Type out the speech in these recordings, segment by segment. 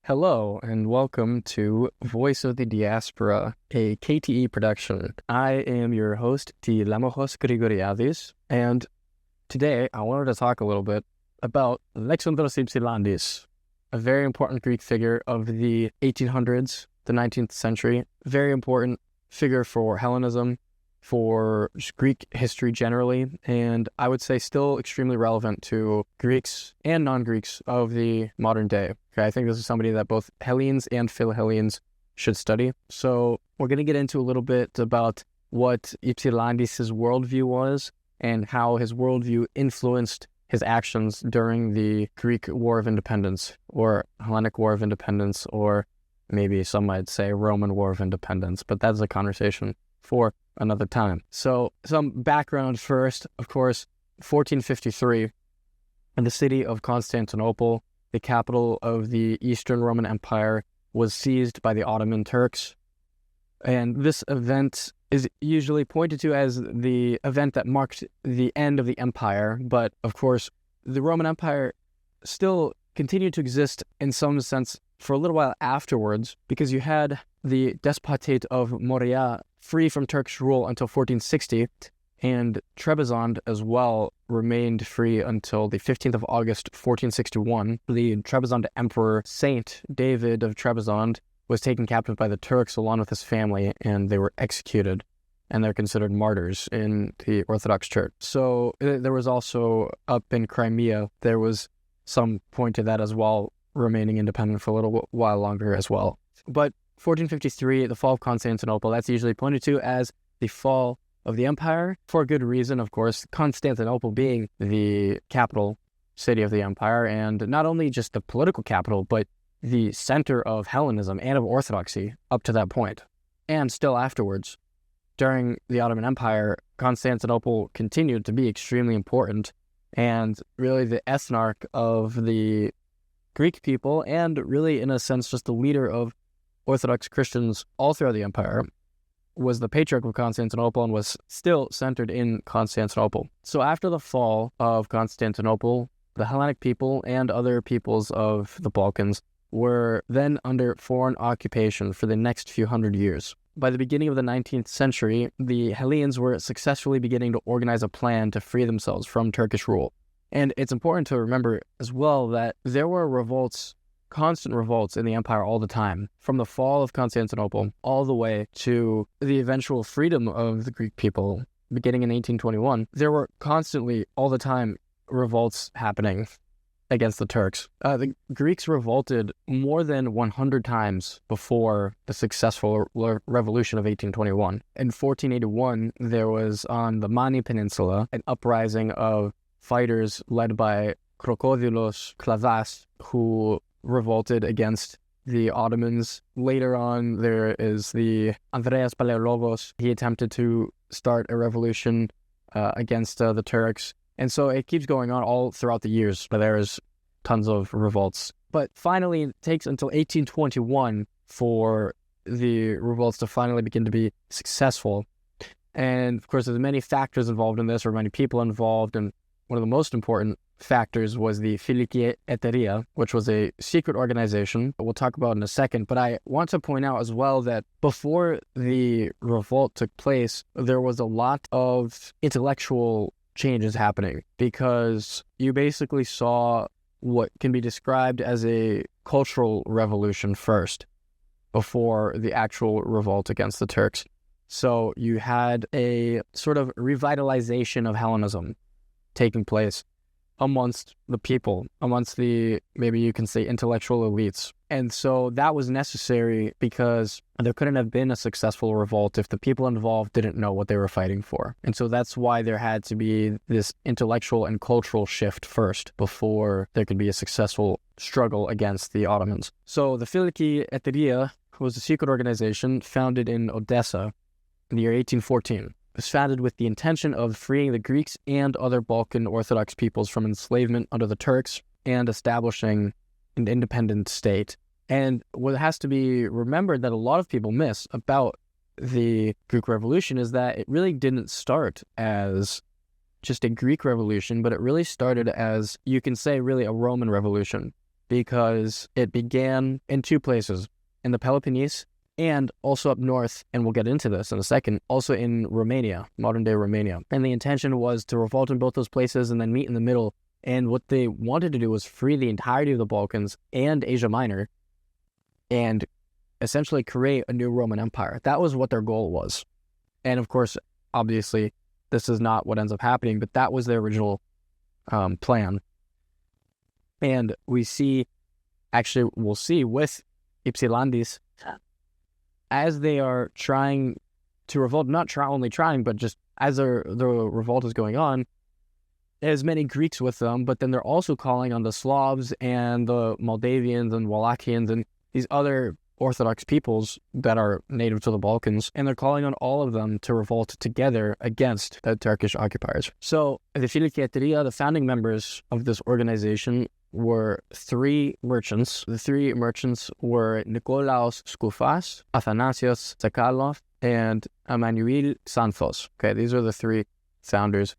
Hello and welcome to Voices of the Diaspora, a KTE Production. I am your host, Telemachos Grigoriadis, and today I wanted to talk a little bit about Alexandros Ypsilantis, a very important Greek figure of the 1800s, the 19th century, very important figure for Hellenism, for Greek history generally, and I would say still extremely relevant to Greeks and non-Greeks of the modern day. Okay, I think this is somebody that both Hellenes and Philhellenes should study. So we're going to get into a little bit about what Ypsilantis' worldview was and how his worldview influenced his actions during the Greek War of Independence, or Hellenic War of Independence, or maybe some might say Roman War of Independence, but that's a conversation for another time. So some background first, of course, 1453, in the city of Constantinople, the capital of the Eastern Roman Empire, was seized by the Ottoman Turks. And this event is usually pointed to as the event that marked the end of the empire. But of course, the Roman Empire still continued to exist in some sense for a little while afterwards, because you had the Despotate of Morea free from Turkish rule until 1460, and Trebizond as well remained free until the 15th of August, 1461. The Trebizond Emperor Saint David of Trebizond was taken captive by the Turks along with his family, and they were executed, and they're considered martyrs in the Orthodox Church. So there was also, up in Crimea, there was some point to that as well, remaining independent for a little while longer as well. But 1453, the fall of Constantinople, that's usually pointed to as the fall of the empire, for a good reason, of course, Constantinople being the capital city of the empire, and not only just the political capital, but the center of Hellenism and of Orthodoxy up to that point, and still afterwards. During the Ottoman Empire, Constantinople continued to be extremely important, and really the ethnarch of the Greek people, and really, in a sense, just the leader of Orthodox Christians all throughout the empire, was the Patriarch of Constantinople and was still centered in Constantinople. So after the fall of Constantinople, the Hellenic people and other peoples of the Balkans were then under foreign occupation for the next few hundred years. By the beginning of the 19th century, the Hellenes were successfully beginning to organize a plan to free themselves from Turkish rule. And it's important to remember as well that there were revolts, constant revolts in the empire all the time, from the fall of Constantinople all the way to the eventual freedom of the Greek people beginning in 1821. There were constantly, all the time, revolts happening against the Turks. The Greeks revolted more than 100 times before the successful revolution of 1821. In 1481, there was on the Mani Peninsula an uprising of fighters led by Krokodilos Klavas, who revolted against the Ottomans. Later on, there is the Andreas Palaiologos. He attempted to start a revolution against the Turks. And so it keeps going on all throughout the years, but there's tons of revolts. But finally, it takes until 1821 for the revolts to finally begin to be successful. And of course, there's many factors involved in this, or many people involved, and one of the most important factors was the Filiki Eteria, which was a secret organization that we'll talk about in a second. But I want to point out as well that before the revolt took place, there was a lot of intellectual changes happening, because you basically saw what can be described as a cultural revolution first, before the actual revolt against the Turks. So you had a sort of revitalization of Hellenism taking place amongst the people, amongst the, maybe you can say, intellectual elites. And so that was necessary because there couldn't have been a successful revolt if the people involved didn't know what they were fighting for. And so that's why there had to be this intellectual and cultural shift first before there could be a successful struggle against the Ottomans. So the Filiki Eteria was a secret organization founded in Odessa in the year 1814. It was founded with the intention of freeing the Greeks and other Balkan Orthodox peoples from enslavement under the Turks and establishing an independent state. And what has to be remembered that a lot of people miss about the Greek Revolution is that it really didn't start as just a Greek revolution, but it really started as, you can say, really a Roman revolution. because it began in two places, in the Peloponnese and also up north, and we'll get into this in a second, also in Romania, modern-day Romania. And the intention was to revolt in both those places and then meet in the middle. And what they wanted to do was free the entirety of the Balkans and Asia Minor and essentially create a new Roman Empire. That was what their goal was. And of course, obviously, this is not what ends up happening, but that was their original plan. And we'll see with Ypsilantis, as they are trying to revolt, not only trying, but just as the revolt is going on, there's many Greeks with them, but then they're also calling on the Slavs and the Moldavians and Wallachians and these other Orthodox peoples that are native to the Balkans, and they're calling on all of them to revolt together against the Turkish occupiers. So the Filiki Eteria, the founding members of this organization, were three merchants. The three merchants were Nikolaos Skoufas, Athanasios Tsakalov, and Emmanuel Santhos. Okay, these are the three founders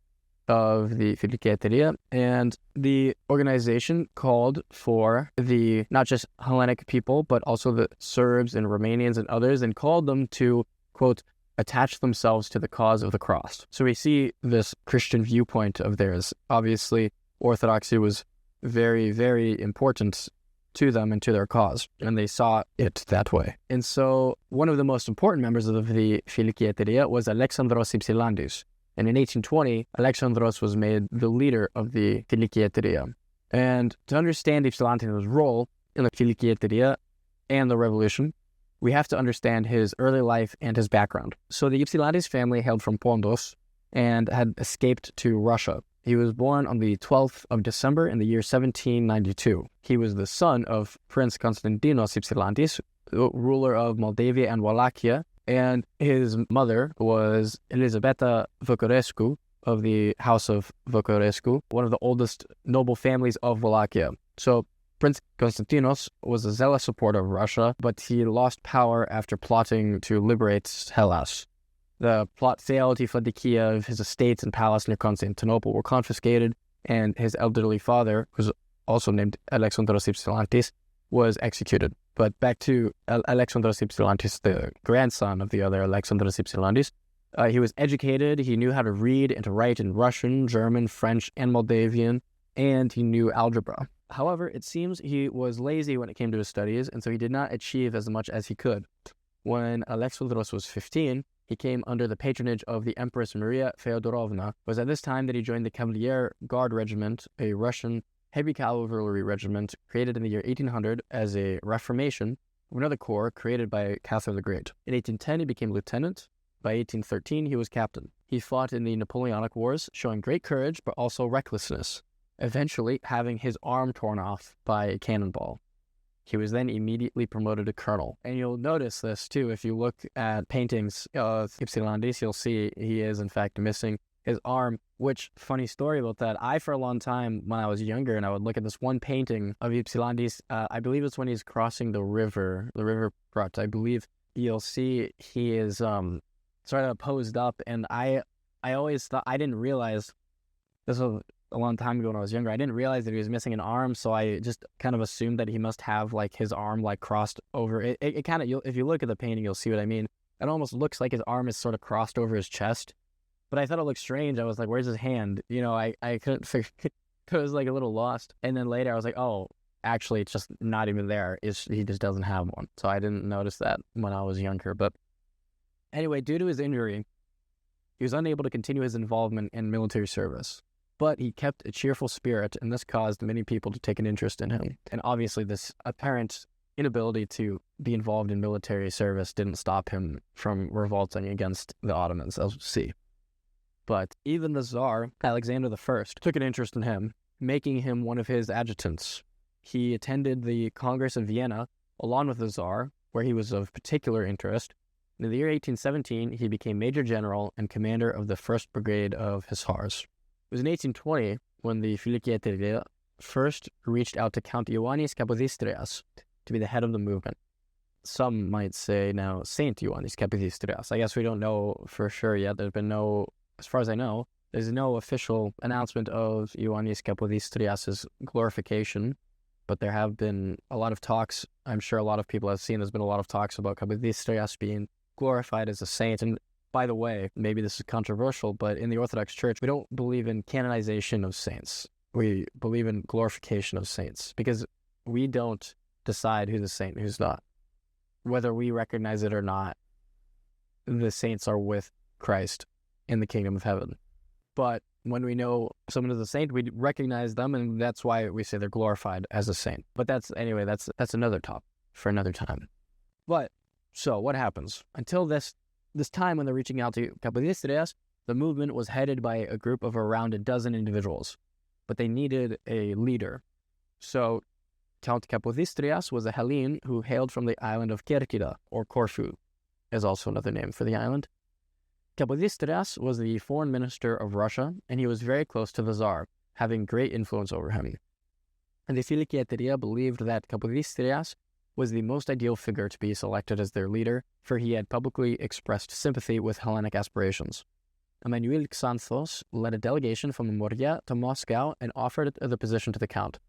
of the Filiki Eteria, and the organization called for the not just Hellenic people, but also the Serbs and Romanians and others, and called them to, quote, attach themselves to the cause of the cross. So we see this Christian viewpoint of theirs. Obviously, Orthodoxy was very, very important to them and to their cause, and they saw it that way. And so one of the most important members of the Filiki Eteria was Alexandros Ypsilantis. And in 1820, Alexandros was made the leader of the Filiki Eteria. And to understand Ypsilantis' role in the Filiki Eteria and the revolution, we have to understand his early life and his background. So the Ypsilantis family hailed from Pontus and had escaped to Russia. He was born on the 12th of December in the year 1792. He was the son of Prince Constantinos Ypsilantis, ruler of Moldavia and Wallachia, and his mother was Elisabeta Vocorescu of the House of Vocorescu, one of the oldest noble families of Wallachia. So Prince Constantinos was a zealous supporter of Russia, but he lost power after plotting to liberate Hellas. The plot failed. He fled to Kiev. His estates and palace near Constantinople were confiscated, and his elderly father, who's also named Alexandros Ypsilantis, was executed. But back to Alexandros Ypsilantis, the grandson of the other Alexandros Ypsilantis. He was educated. He knew how to read and to write in Russian, German, French, and Moldavian, and he knew algebra. However, it seems he was lazy when it came to his studies, and so he did not achieve as much as he could. When Alexandros was 15, he came under the patronage of the Empress Maria Feodorovna. It was at this time that he joined the Cavalier Guard Regiment, a Russian heavy cavalry regiment created in the year 1800 as a reformation of another corps created by Catherine the Great. In 1810, he became lieutenant. By 1813, he was captain. He fought in the Napoleonic Wars, showing great courage, but also recklessness, eventually having his arm torn off by a cannonball. He was then immediately promoted to colonel. And you'll notice this, too. If you look at paintings of Ypsilantis, you'll see he is, in fact, missing his arm, which, funny story about that, for a long time, when I was younger, and I would look at this one painting of Ypsilantis, I believe it's when he's crossing the river Prat. I believe you'll see he is sort of posed up, and I always thought, I didn't realize, this was a long time ago when I was younger, I didn't realize that he was missing an arm, so I just kind of assumed that he must have, like, his arm, like, crossed over. It kind of, if you look at the painting, you'll see what I mean. It almost looks like his arm is sort of crossed over his chest, but I thought it looked strange. I was like, where's his hand? You know, I couldn't figure, I was, like, a little lost. And then later I was like, oh, actually, it's just not even there. He just doesn't have one. So I didn't notice that when I was younger. But anyway, due to his injury, he was unable to continue his involvement in military service. But he kept a cheerful spirit, and this caused many people to take an interest in him. And obviously, this apparent inability to be involved in military service didn't stop him from revolting against the Ottomans, as we'll see. But even the Tsar, Alexander I, took an interest in him, making him one of his adjutants. He attended the Congress of Vienna along with the Tsar, where he was of particular interest. In the year 1817, he became Major General and commander of the 1st Brigade of Hussars. It was in 1820 when the Filiki Eteria first reached out to Count Ioannis Kapodistrias to be the head of the movement. Some might say now Saint Ioannis Kapodistrias. I guess we don't know for sure yet. There's been no, as far as I know, there's no official announcement of Ioannis Kapodistrias' glorification. but there have been a lot of talks. I'm sure a lot of people have seen there's been a lot of talks about Kapodistrias being glorified as a saint. And by the way, maybe this is controversial, but in the Orthodox Church, we don't believe in canonization of saints. We believe in glorification of saints because we don't decide who's a saint and who's not. Whether we recognize it or not, the saints are with Christ in the kingdom of heaven. But when we know someone is a saint, we recognize them, and that's why we say they're glorified as a saint. But that's another topic for another time. But, so what happens? Until this time when they're reaching out to Kapodistrias, the movement was headed by a group of around a dozen individuals, but they needed a leader. So Count Kapodistrias was a Hellene who hailed from the island of Kerkyra, or Corfu, is also another name for the island. Kapodistrias was the foreign minister of Russia, and he was very close to the Tsar, having great influence over him. And the Filiki Eteria believed that Kapodistrias was the most ideal figure to be selected as their leader, for he had publicly expressed sympathy with Hellenic aspirations. Alexandros led a delegation from Moria to Moscow and offered the position to the Count.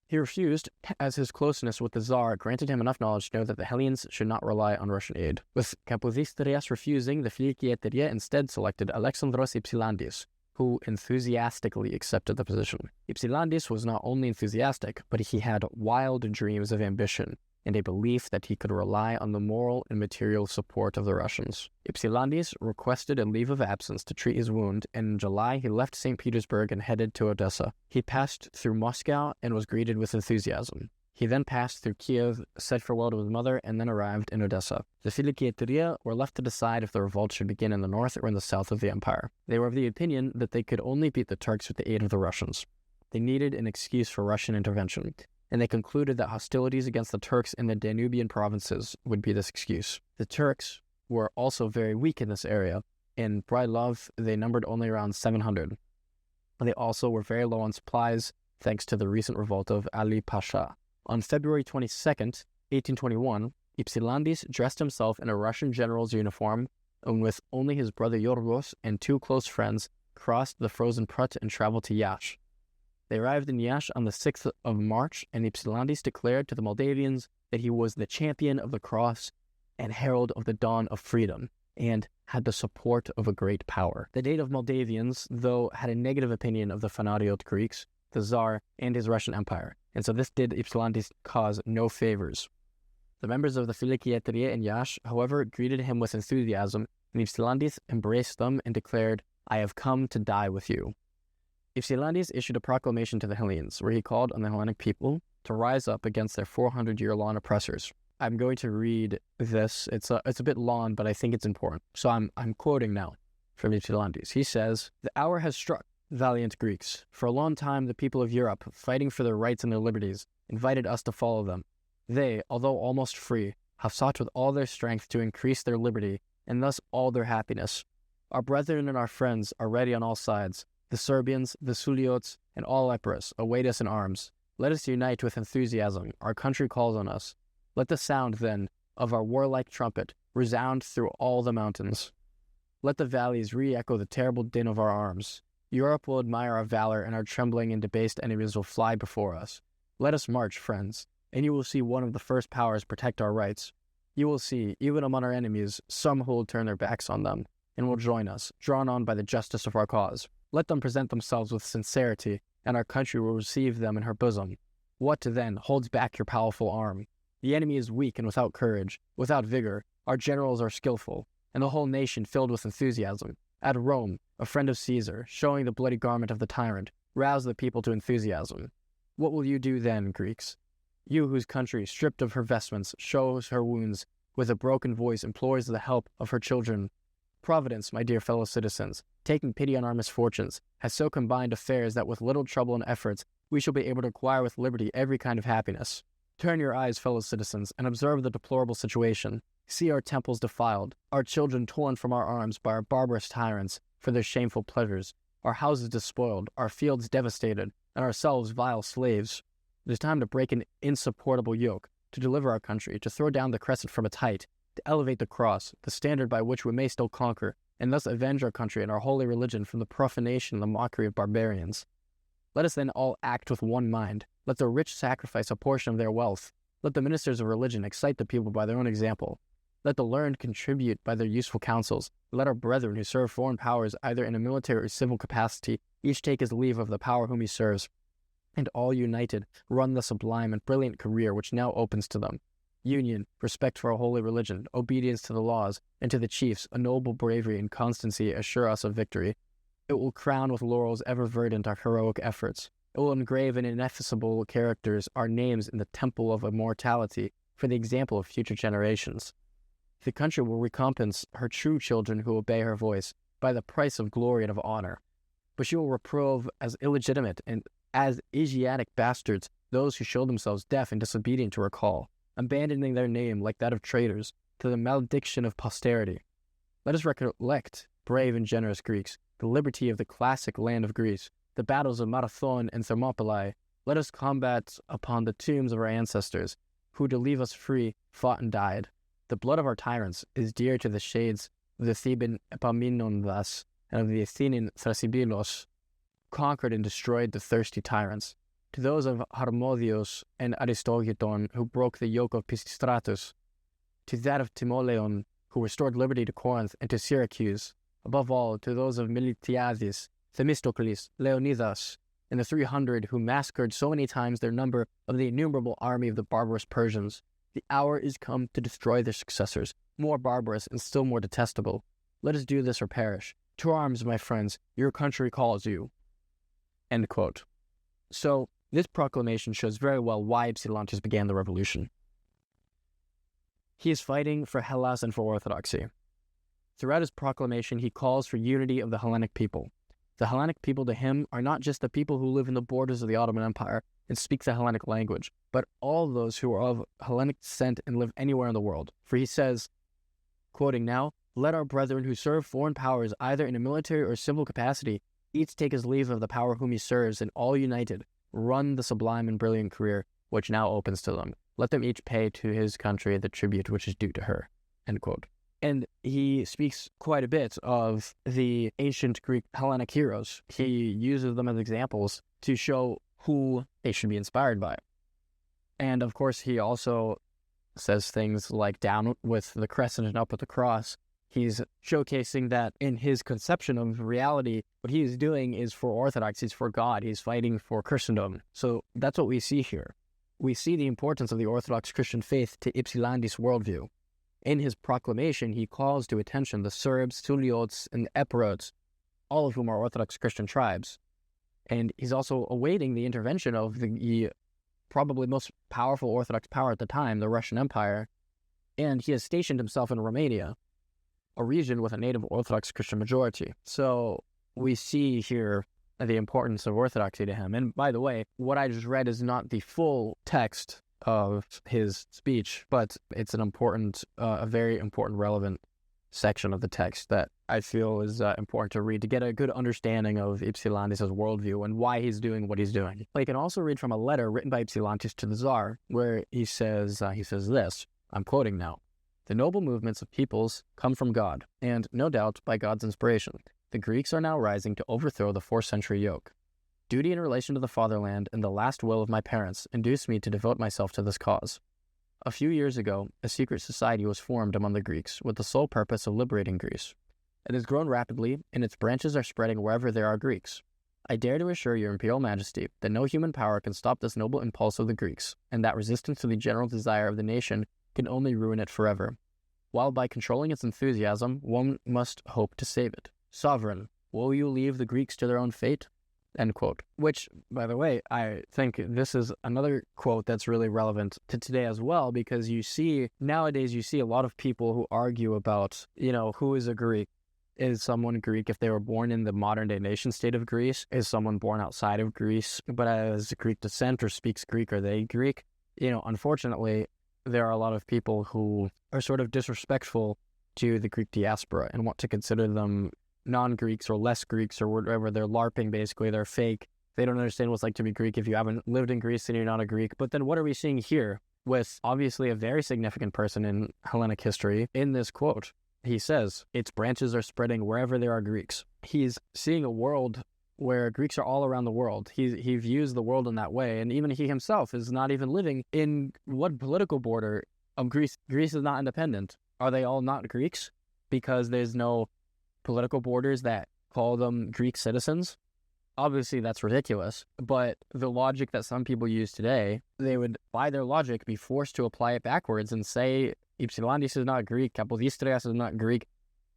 He refused, as his closeness with the Tsar granted him enough knowledge to know that the Hellenes should not rely on Russian aid. With Kapodistrias refusing, the Filiki Eteria instead selected Alexandros Ypsilantis, who enthusiastically accepted the position. Ypsilantis was not only enthusiastic, but he had wild dreams of ambition and a belief that he could rely on the moral and material support of the Russians. Ypsilantis requested a leave of absence to treat his wound, and in July he left St. Petersburg and headed to Odessa. He passed through Moscow and was greeted with enthusiasm. He then passed through Kiev, said farewell to his mother, and then arrived in Odessa. The Filiki Eteria were left to decide if the revolt should begin in the north or in the south of the empire. They were of the opinion that they could only beat the Turks with the aid of the Russians. They needed an excuse for Russian intervention, and they concluded that hostilities against the Turks in the Danubian provinces would be this excuse. The Turks were also very weak in this area. In Brylov, they numbered only around 700. They also were very low on supplies, thanks to the recent revolt of Ali Pasha. On February 22nd, 1821, Ypsilantis dressed himself in a Russian general's uniform, and with only his brother Yorgos and two close friends, crossed the frozen Prut and traveled to Yash. They arrived in Yash on the 6th of March, and Ypsilantis declared to the Moldavians that he was the champion of the cross and herald of the dawn of freedom, and had the support of a great power. The native Moldavians, though, had a negative opinion of the Fanatiot Greeks, the Tsar, and his Russian Empire, and so this did Ypsilantis cause no favors. The members of the Filiki Eteria in Yash, however, greeted him with enthusiasm, and Ypsilantis embraced them and declared, "I have come to die with you." Ypsilantis issued a proclamation to the Hellenes, where he called on the Hellenic people to rise up against their 400-year-long oppressors. I'm going to read this. It's a bit long, but I think it's important. So I'm quoting now from Ypsilantis. He says, "The hour has struck, valiant Greeks. For a long time, the people of Europe, fighting for their rights and their liberties, invited us to follow them. They, although almost free, have sought with all their strength to increase their liberty, and thus all their happiness. Our brethren and our friends are ready on all sides. The Serbians, the Suliots, and all Epirus await us in arms. Let us unite with enthusiasm. Our country calls on us. Let the sound, then, of our warlike trumpet resound through all the mountains. Let the valleys re-echo the terrible din of our arms. Europe will admire our valor, and our trembling and debased enemies will fly before us. Let us march, friends, and you will see one of the first powers protect our rights. You will see, even among our enemies, some who will turn their backs on them, and will join us, drawn on by the justice of our cause. Let them present themselves with sincerity, and our country will receive them in her bosom. What, then, holds back your powerful arm? The enemy is weak and without courage, without vigor. Our generals are skillful, and the whole nation filled with enthusiasm. At Rome, a friend of Caesar, showing the bloody garment of the tyrant, roused the people to enthusiasm. What will you do then, Greeks? You whose country, stripped of her vestments, shows her wounds, with a broken voice implores the help of her children. Providence, my dear fellow citizens, taking pity on our misfortunes, has so combined affairs that with little trouble and efforts, we shall be able to acquire with liberty every kind of happiness. Turn your eyes, fellow citizens, and observe the deplorable situation. See our temples defiled, our children torn from our arms by our barbarous tyrants for their shameful pleasures, our houses despoiled, our fields devastated, and ourselves vile slaves. It is time to break an insupportable yoke, to deliver our country, to throw down the crescent from its height, to elevate the cross, the standard by which we may still conquer, and thus avenge our country and our holy religion from the profanation and the mockery of barbarians. Let us then all act with one mind, Let the rich sacrifice a portion of their wealth. Let the ministers of religion excite the people by their own example. Let the learned contribute by their useful counsels. Let our brethren who serve foreign powers, either in a military or civil capacity, each take his leave of the power whom he serves, and all united run the sublime and brilliant career which now opens to them. Union, respect for a holy religion, obedience to the laws, and to the chiefs, a noble bravery and constancy assure us of victory. It will crown with laurels ever verdant our heroic efforts. It will engrave in ineffaceable characters our names in the temple of immortality for the example of future generations. The country will recompense her true children who obey her voice by the price of glory and of honor. But she will reprove as illegitimate and as Asiatic bastards those who show themselves deaf and disobedient to her call, abandoning their name like that of traitors to the malediction of posterity. Let us recollect, brave and generous Greeks, the liberty of the classic land of Greece, the battles of Marathon and Thermopylae. Let us combat upon the tombs of our ancestors, who to leave us free fought and died. The blood of our tyrants is dear to the shades of the Theban Epaminondas and of the Athenian Thrasybulus, conquered and destroyed the thirsty tyrants. To those of Harmodios and Aristogiton, who broke the yoke of Pisistratus. To that of Timoleon, who restored liberty to Corinth and to Syracuse. Above all, to those of Miltiades, Themistocles, Leonidas, and the 300 who massacred so many times their number of the innumerable army of the barbarous Persians. The hour is come to destroy their successors, more barbarous and still more detestable. Let us do this or perish. To arms, my friends, your country calls you. End quote. So, this proclamation shows very well why Ypsilantis began the revolution. He is fighting for Hellas and for orthodoxy. Throughout his proclamation, he calls for unity of the Hellenic people. The Hellenic people to him are not just the people who live in the borders of the Ottoman Empire and speak the Hellenic language, but all those who are of Hellenic descent and live anywhere in the world. For he says, quoting now, "Let our brethren who serve foreign powers either in a military or civil capacity each take his leave of the power whom he serves, and all united run the sublime and brilliant career which now opens to them. Let them each pay to his country the tribute which is due to her." End quote. And he speaks quite a bit of the ancient Greek Hellenic heroes. He uses them as examples to show who they should be inspired by. And of course, he also says things like down with the crescent and up with the cross. He's showcasing that in his conception of reality, what he is doing is for orthodoxy, he's for God, he's fighting for Christendom. So that's what we see here. We see the importance of the Orthodox Christian faith to Ypsilantis' worldview. In his proclamation, he calls to attention the Serbs, Tuliots, and Epirotes, all of whom are Orthodox Christian tribes. And he's also awaiting the intervention of the probably most powerful Orthodox power at the time, the Russian Empire. And he has stationed himself in Romania, a region with a native Orthodox Christian majority. So we see here the importance of orthodoxy to him. And by the way, what I just read is not the full text of his speech, but it's an important, a very important, relevant section of the text that I feel is important to read to get a good understanding of Ypsilantis' worldview and why he's doing what he's doing. But you can also read from a letter written by Ypsilantis to the Tsar, where he says this, I'm quoting now, "The noble movements of peoples come from God, and no doubt by God's inspiration. The Greeks are now rising to overthrow the 4th century yoke. Duty in relation to the fatherland and the last will of my parents induced me to devote myself to this cause. A few years ago, a secret society was formed among the Greeks with the sole purpose of liberating Greece. It has grown rapidly, and its branches are spreading wherever there are Greeks. I dare to assure your Imperial Majesty that no human power can stop this noble impulse of the Greeks, and that resistance to the general desire of the nation can only ruin it forever, while by controlling its enthusiasm, one must hope to save it. Sovereign, will you leave the Greeks to their own fate?" End quote. Which, by the way, I think this is another quote that's really relevant to today as well, because nowadays you see a lot of people who argue about, who is a Greek? Is someone Greek if they were born in the modern-day nation-state of Greece? Is someone born outside of Greece but has Greek descent or speaks Greek? Are they Greek? Unfortunately, there are a lot of people who are sort of disrespectful to the Greek diaspora and want to consider them non-Greeks or less Greeks or whatever. They're LARPing, basically. They're fake. They don't understand what it's like to be Greek. If you haven't lived in Greece, then you're not a Greek. But then what are we seeing here with obviously a very significant person in Hellenic history in this quote? He says, its branches are spreading wherever there are Greeks. He's seeing a world where Greeks are all around the world. He views the world in that way, and even he himself is not even living in what political border of Greece. Greece is not independent. Are they all not Greeks because there's no political borders that call them Greek citizens? Obviously, that's ridiculous, but the logic that some people use today, they would, by their logic, be forced to apply it backwards and say Ypsilantis is not Greek, Kapodistrias is not Greek,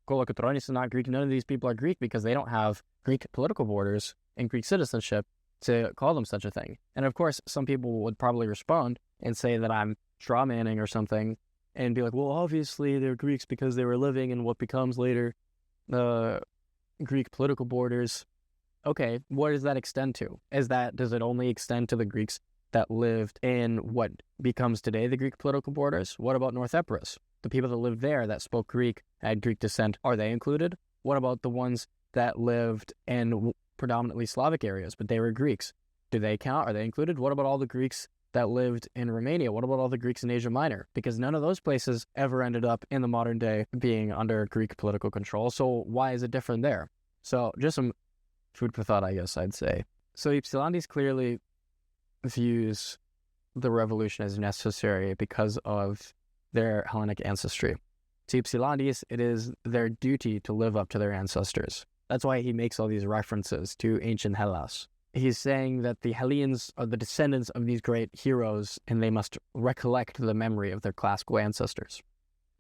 Kolokotronis is not Greek. None of these people are Greek because they don't have Greek political borders and Greek citizenship to call them such a thing. And of course, some people would probably respond and say that I'm straw manning or something and be like, well, obviously they're Greeks because they were living in what becomes later the Greek political borders. Okay, what does that extend to? Does it only extend to the Greeks that lived in what becomes today the Greek political borders? What about North Epirus? The people that lived there that spoke Greek, had Greek descent, are they included? What about the ones that lived in predominantly Slavic areas, but they were Greeks? Do they count? Are they included? What about all the Greeks that lived in Romania? What about all the Greeks in Asia Minor? Because none of those places ever ended up in the modern day being under Greek political control. So why is it different there? So just some food for thought, I guess I'd say. So Ypsilantis clearly views the revolution as necessary because of their Hellenic ancestry. To Ypsilantis, it is their duty to live up to their ancestors. That's why he makes all these references to ancient Hellas. He's saying that the Hellenes are the descendants of these great heroes, and they must recollect the memory of their classical ancestors.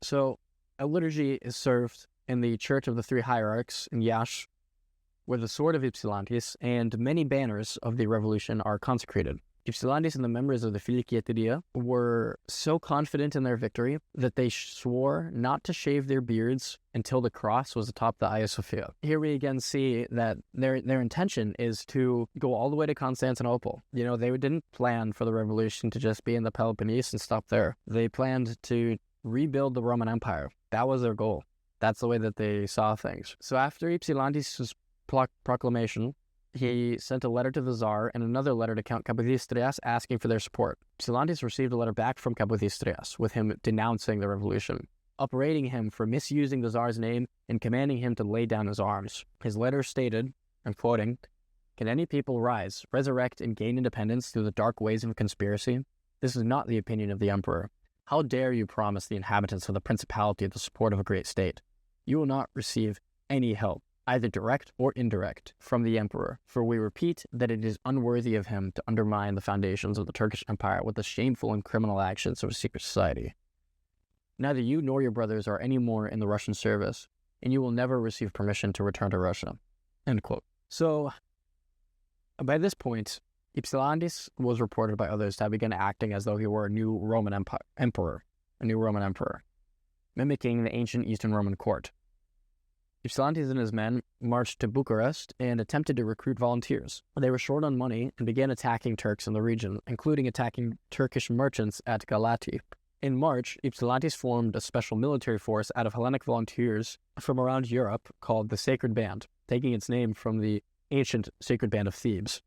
So a liturgy is served in the Church of the Three Hierarchs in Iași, where the sword of Ypsilantis and many banners of the revolution are consecrated. Ypsilantis and the members of the Filiki Eteria were so confident in their victory that they swore not to shave their beards until the cross was atop the Hagia Sophia. Here we again see that their intention is to go all the way to Constantinople. You know, they didn't plan for the revolution to just be in the Peloponnese and stop there. They planned to rebuild the Roman Empire. That was their goal. That's the way that they saw things. So after Ypsilantis' proclamation, he sent a letter to the Tsar and another letter to Count Kapodistrias asking for their support. Ypsilantis received a letter back from Kapodistrias with him denouncing the revolution, upbraiding him for misusing the Tsar's name and commanding him to lay down his arms. His letter stated, I'm quoting, "Can any people rise, resurrect, and gain independence through the dark ways of conspiracy? This is not the opinion of the emperor. How dare you promise the inhabitants of the principality the support of a great state? You will not receive any help, either direct or indirect, from the emperor, for we repeat that it is unworthy of him to undermine the foundations of the Turkish Empire with the shameful and criminal actions of a secret society. Neither you nor your brothers are any more in the Russian service, and you will never receive permission to return to Russia." End quote. So, by this point, Ypsilantis was reported by others to have begun acting as though he were a new Roman emperor, mimicking the ancient Eastern Roman court. Ypsilantis and his men marched to Bucharest and attempted to recruit volunteers. They were short on money and began attacking Turks in the region, including attacking Turkish merchants at Galati. In March, Ypsilantis formed a special military force out of Hellenic volunteers from around Europe called the Sacred Band, taking its name from the ancient Sacred Band of Thebes.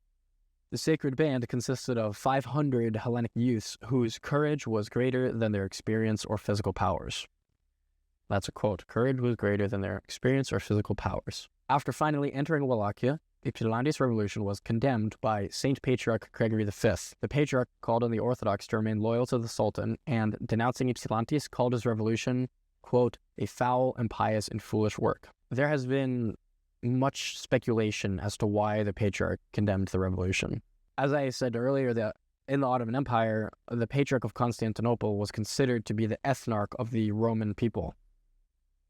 The Sacred Band consisted of 500 Hellenic youths whose courage was greater than their experience or physical powers. That's a quote. Courage was greater than their experience or physical powers. After finally entering Wallachia, Ypsilantis' revolution was condemned by Saint Patriarch Gregory V. The Patriarch called on the Orthodox to remain loyal to the Sultan, and denouncing Ypsilantis called his revolution, quote, a foul, impious, and foolish work. There has been much speculation as to why the Patriarch condemned the revolution. As I said earlier, in the Ottoman Empire, the Patriarch of Constantinople was considered to be the ethnarch of the Roman people.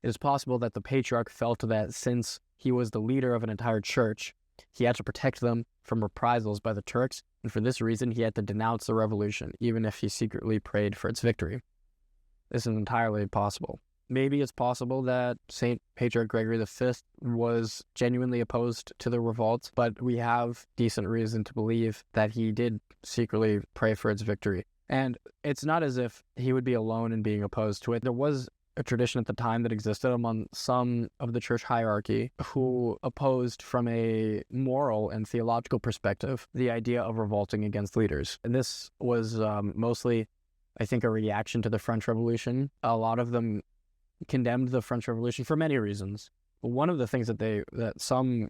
It is possible that the Patriarch felt that since he was the leader of an entire church, he had to protect them from reprisals by the Turks, and for this reason he had to denounce the revolution, even if he secretly prayed for its victory. This is entirely possible. Maybe it's possible that St. Patriarch Gregory V was genuinely opposed to the revolt, but we have decent reason to believe that he did secretly pray for its victory. And it's not as if he would be alone in being opposed to it. There was a tradition at the time that existed among some of the church hierarchy who opposed from a moral and theological perspective the idea of revolting against leaders. And this was mostly, I think, a reaction to the French Revolution. A lot of them condemned the French Revolution for many reasons. But one of the things that some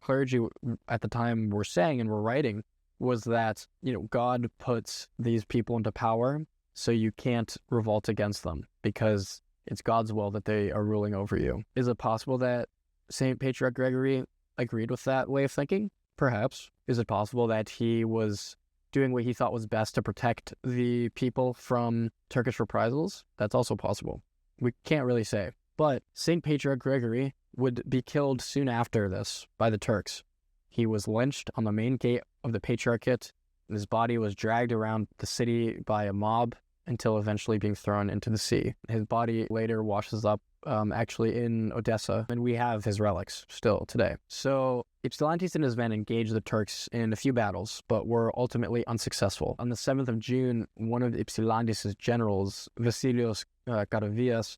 clergy at the time were saying and were writing was that, God puts these people into power, so you can't revolt against them because it's God's will that they are ruling over you. Is it possible that St. Patriarch Gregory agreed with that way of thinking? Perhaps. Is it possible that he was doing what he thought was best to protect the people from Turkish reprisals? That's also possible. We can't really say. But St. Patriarch Gregory would be killed soon after this by the Turks. He was lynched on the main gate of the Patriarchate, and his body was dragged around the city by a mob until eventually being thrown into the sea. His body later washes up actually in Odessa, and we have his relics still today. So Ypsilantis and his men engaged the Turks in a few battles, but were ultimately unsuccessful. On the 7th of June, one of Ypsilantis' generals, Vasilios Karavias,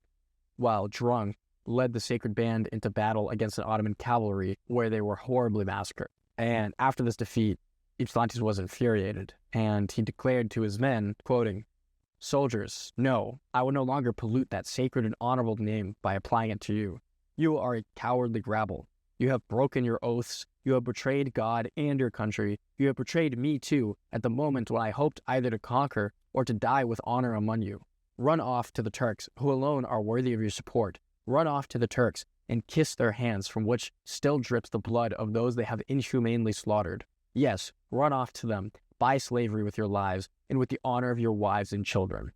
while drunk, led the sacred band into battle against an Ottoman cavalry where they were horribly massacred. And after this defeat, Ypsilantis was infuriated, and he declared to his men, quoting, "Soldiers, no, I will no longer pollute that sacred and honorable name by applying it to you. You are a cowardly rabble. You have broken your oaths. You have betrayed God and your country. You have betrayed me too at the moment when I hoped either to conquer or to die with honor among you. Run off to the Turks, who alone are worthy of your support. Run off to the Turks and kiss their hands from which still drips the blood of those they have inhumanely slaughtered. Yes, run off to them. Buy slavery with your lives and with the honor of your wives and children."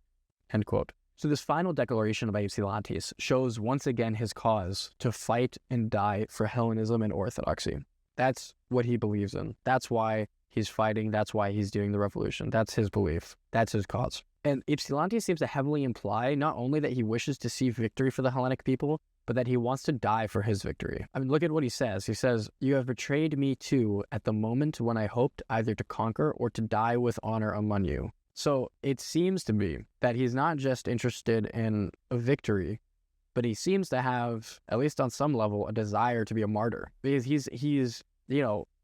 End quote. So this final declaration by Ypsilantis shows once again his cause to fight and die for Hellenism and Orthodoxy. That's what he believes in. That's why he's fighting. That's why he's doing the revolution. That's his belief. That's his cause. And Ypsilantis seems to heavily imply not only that he wishes to see victory for the Hellenic people, but that he wants to die for his victory. I mean, look at what he says. He says, "You have betrayed me too at the moment when I hoped either to conquer or to die with honor among you." So it seems to be that he's not just interested in a victory, but he seems to have, at least on some level, a desire to be a martyr. Because he's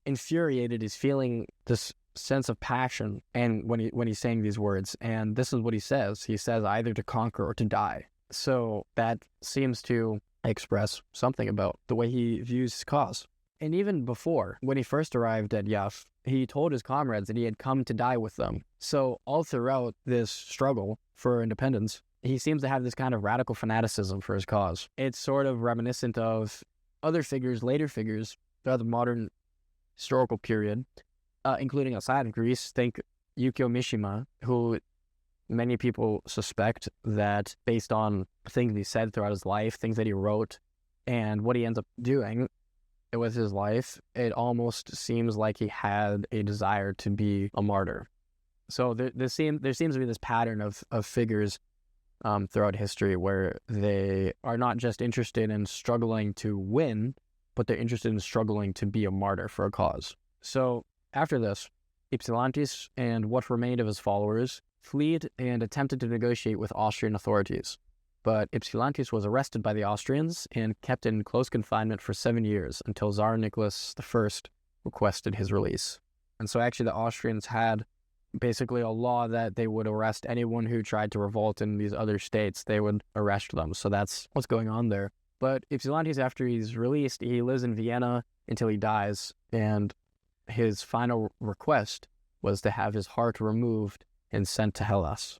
infuriated. He's feeling this sense of passion and when he's saying these words. And this is what he says. He says either to conquer or to die. So that seems to express something about the way he views his cause. And even before, when he first arrived at Yaf, he told his comrades that he had come to die with them. So all throughout this struggle for independence, he seems to have this kind of radical fanaticism for his cause. It's sort of reminiscent of other figures, later figures, throughout the modern historical period, including outside of Greece. Think Yukio Mishima, who many people suspect that based on things he said throughout his life, things that he wrote, and what he ends up doing with his life, it almost seems like he had a desire to be a martyr. So there seems to be this pattern of figures throughout history where they are not just interested in struggling to win, but they're interested in struggling to be a martyr for a cause. So after this, Ypsilantis and what remained of his followers fled and attempted to negotiate with Austrian authorities. But Ypsilantis was arrested by the Austrians and kept in close confinement for 7 years until Tsar Nicholas I requested his release. And so actually the Austrians had basically a law that they would arrest anyone who tried to revolt in these other states. They would arrest them. So that's what's going on there. But Ypsilantis, after he's released, he lives in Vienna until he dies. And his final request was to have his heart removed and sent to Hellas.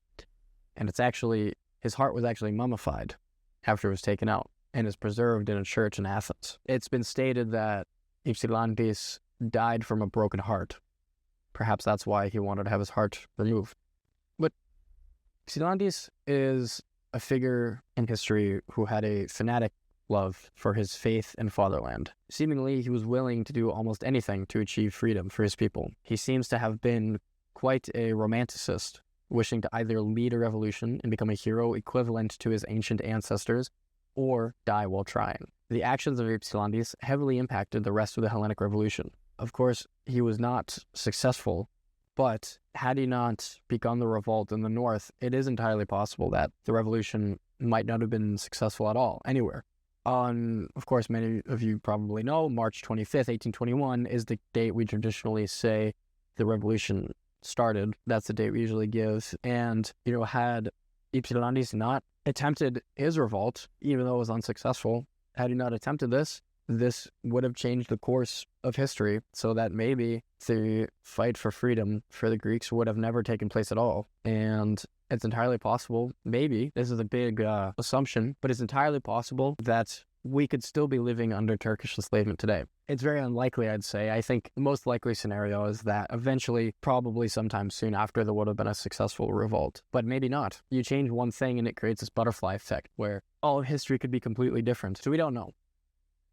And his heart was actually mummified after it was taken out and is preserved in a church in Athens. It's been stated that Ypsilantis died from a broken heart. Perhaps that's why he wanted to have his heart removed. But Ypsilantis is a figure in history who had a fanatic love for his faith and fatherland. Seemingly, he was willing to do almost anything to achieve freedom for his people. He seems to have been quite a romanticist, wishing to either lead a revolution and become a hero equivalent to his ancient ancestors, or die while trying. The actions of Ypsilantis heavily impacted the rest of the Hellenic Revolution. Of course, he was not successful, but had he not begun the revolt in the north, it is entirely possible that the revolution might not have been successful at all, anywhere. Of course, many of you probably know, March 25th, 1821 is the date we traditionally say the revolution started. That's the date we usually give. And, had Ypsilantis not attempted his revolt, even though it was unsuccessful, had he not attempted this, this would have changed the course of history so that maybe the fight for freedom for the Greeks would have never taken place at all. And it's entirely possible, maybe, this is a big assumption, but it's entirely possible that we could still be living under Turkish enslavement today. It's very unlikely, I'd say. I think the most likely scenario is that eventually, probably sometime soon after, there would have been a successful revolt. But maybe not. You change one thing and it creates this butterfly effect where all of history could be completely different. So we don't know.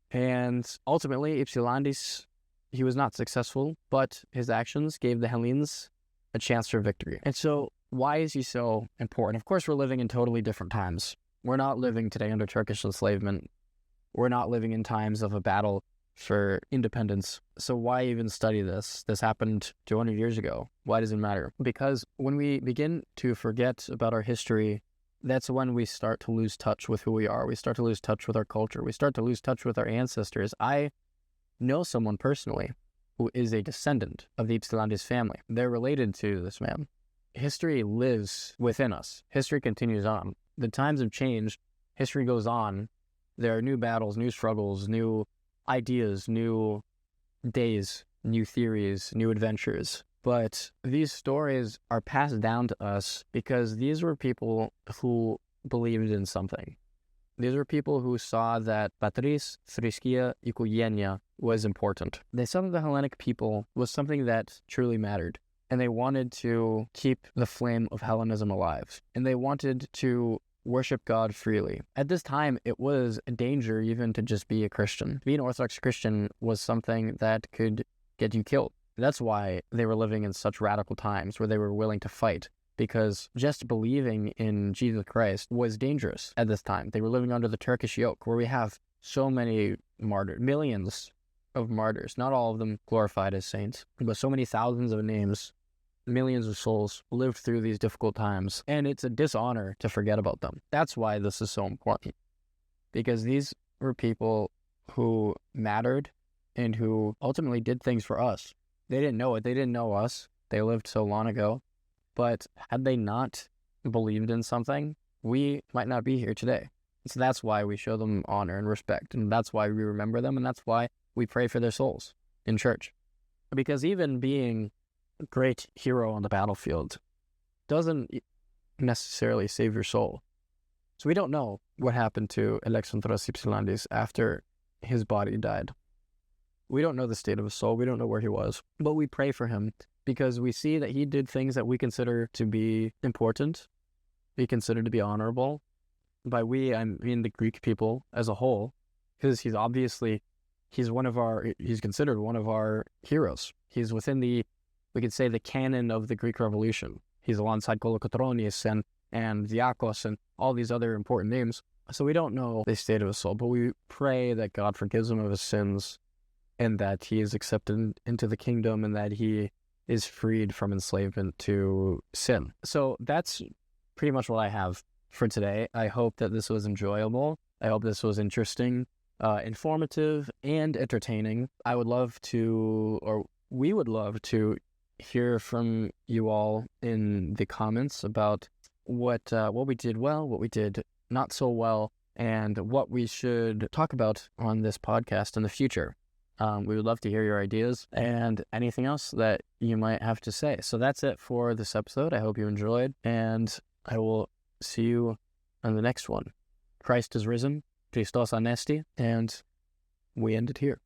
And ultimately, Ypsilantis, he was not successful, but his actions gave the Hellenes a chance for victory. And so why is he so important? Of course, we're living in totally different times. We're not living today under Turkish enslavement. We're not living in times of a battle for independence. So why even study this? This happened 200 years ago. Why does it matter? Because when we begin to forget about our history, that's when we start to lose touch with who we are. We start to lose touch with our culture. We start to lose touch with our ancestors. I know someone personally who is a descendant of the Ypsilantis family. They're related to this man. History lives within us. History continues on. The times have changed. History goes on. There are new battles, new struggles, new ideas, new days, new theories, new adventures. But these stories are passed down to us because these were people who believed in something. These were people who saw that patris, thriskia, ikouenia was important. They saw that the Hellenic people was something that truly mattered. And they wanted to keep the flame of Hellenism alive. And they wanted to worship God freely. At this time, it was a danger even to just be a Christian. To be an Orthodox Christian was something that could get you killed. That's why they were living in such radical times where they were willing to fight, because just believing in Jesus Christ was dangerous at this time. They were living under the Turkish yoke where we have so many martyrs, millions of martyrs, not all of them glorified as saints, but so many thousands of names. Millions of souls lived through these difficult times, and it's a dishonor to forget about them. That's why this is so important, because these were people who mattered and who ultimately did things for us. They didn't know it. They didn't know us. They lived so long ago, but had they not believed in something, we might not be here today. So that's why we show them honor and respect, and that's why we remember them, and that's why we pray for their souls in church. Because even being great hero on the battlefield doesn't necessarily save your soul. So we don't know what happened to Alexandros Ypsilantis after his body died. We don't know the state of his soul. We don't know where he was. But we pray for him because we see that he did things that we consider to be important, we consider to be honorable. By we, I mean the Greek people as a whole, because he's considered one of our heroes. He's within we could say the canon of the Greek Revolution. He's alongside Kolokotronis and Diakos and all these other important names. So we don't know the state of his soul, but we pray that God forgives him of his sins and that he is accepted into the kingdom and that he is freed from enslavement to sin. So that's pretty much what I have for today. I hope that this was enjoyable. I hope this was interesting, informative, and entertaining. We would love to hear from you all in the comments about what we did well, what we did not so well, and what we should talk about on this podcast in the future. We would love to hear your ideas and anything else that you might have to say. So that's it for this episode. I hope you enjoyed, and I will see you on the next one. Christ is risen, Christos anesti, and we end it here.